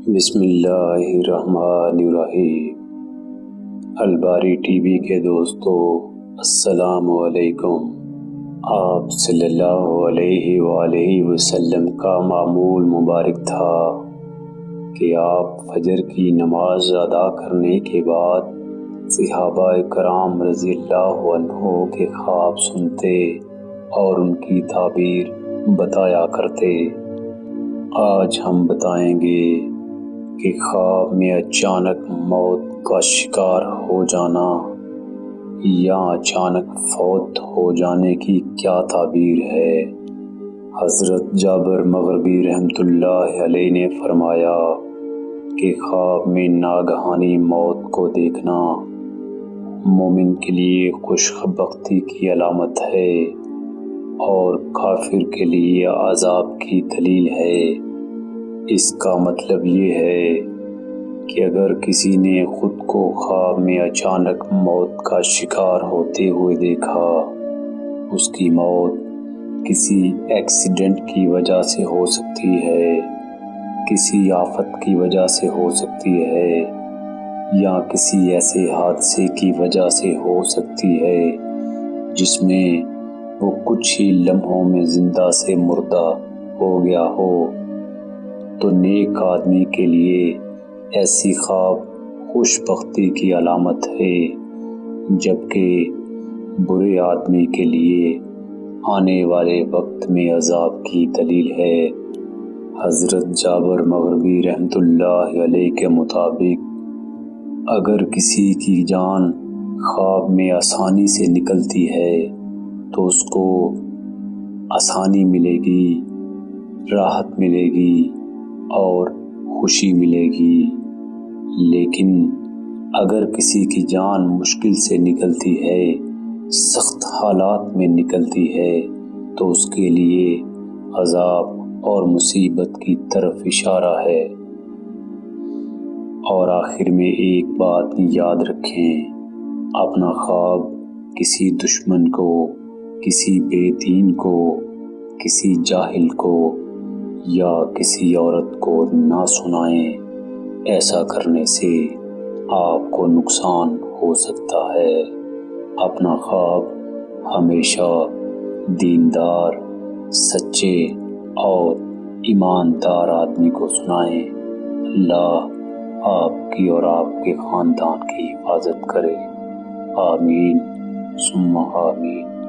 بسم اللہ الرحمن الرحیم۔ الباری ٹی وی کے دوستو السلام علیکم۔ آپ صلی اللہ علیہ وآلہ وسلم کا معمول مبارک تھا کہ آپ فجر کی نماز ادا کرنے کے بعد صحابہ کرام رضی اللہ عنہ کے خواب سنتے اور ان کی تعبیر بتایا کرتے۔ آج ہم بتائیں گے کہ خواب میں اچانک موت کا شکار ہو جانا یا اچانک فوت ہو جانے کی کیا تعبیر ہے۔ حضرت جابر مغربی رحمۃ اللہ علیہ نے فرمایا کہ خواب میں ناگہانی موت کو دیکھنا مومن کے لیے خوشبختی کی علامت ہے اور کافر کے لیے عذاب کی دلیل ہے۔ اس کا مطلب یہ ہے کہ اگر کسی نے خود کو خواب میں اچانک موت کا شکار ہوتے ہوئے دیکھا، اس کی موت کسی ایکسیڈنٹ کی وجہ سے ہو سکتی ہے، کسی آفت کی وجہ سے ہو سکتی ہے یا کسی ایسے حادثے کی وجہ سے ہو سکتی ہے جس میں وہ کچھ ہی لمحوں میں زندہ سے مردہ ہو گیا ہو، تو نیک آدمی کے لیے ایسی خواب خوش بختی کی علامت ہے، جبکہ برے آدمی کے لیے آنے والے وقت میں عذاب کی دلیل ہے۔ حضرت جابر مغربی رحمۃ اللہ علیہ کے مطابق اگر کسی کی جان خواب میں آسانی سے نکلتی ہے تو اس کو آسانی ملے گی، راحت ملے گی اور خوشی ملے گی، لیکن اگر کسی کی جان مشکل سے نکلتی ہے، سخت حالات میں نکلتی ہے، تو اس کے لیے عذاب اور مصیبت کی طرف اشارہ ہے۔ اور آخر میں ایک بات یاد رکھیں، اپنا خواب کسی دشمن کو، کسی بے دین کو، کسی جاہل کو یا کسی عورت کو نہ سنائیں۔ ایسا کرنے سے آپ کو نقصان ہو سکتا ہے۔ اپنا خواب ہمیشہ دیندار، سچے اور ایماندار آدمی کو سنائیں۔ اللہ آپ کی اور آپ کے خاندان کی حفاظت کرے۔ آمین ثم آمین۔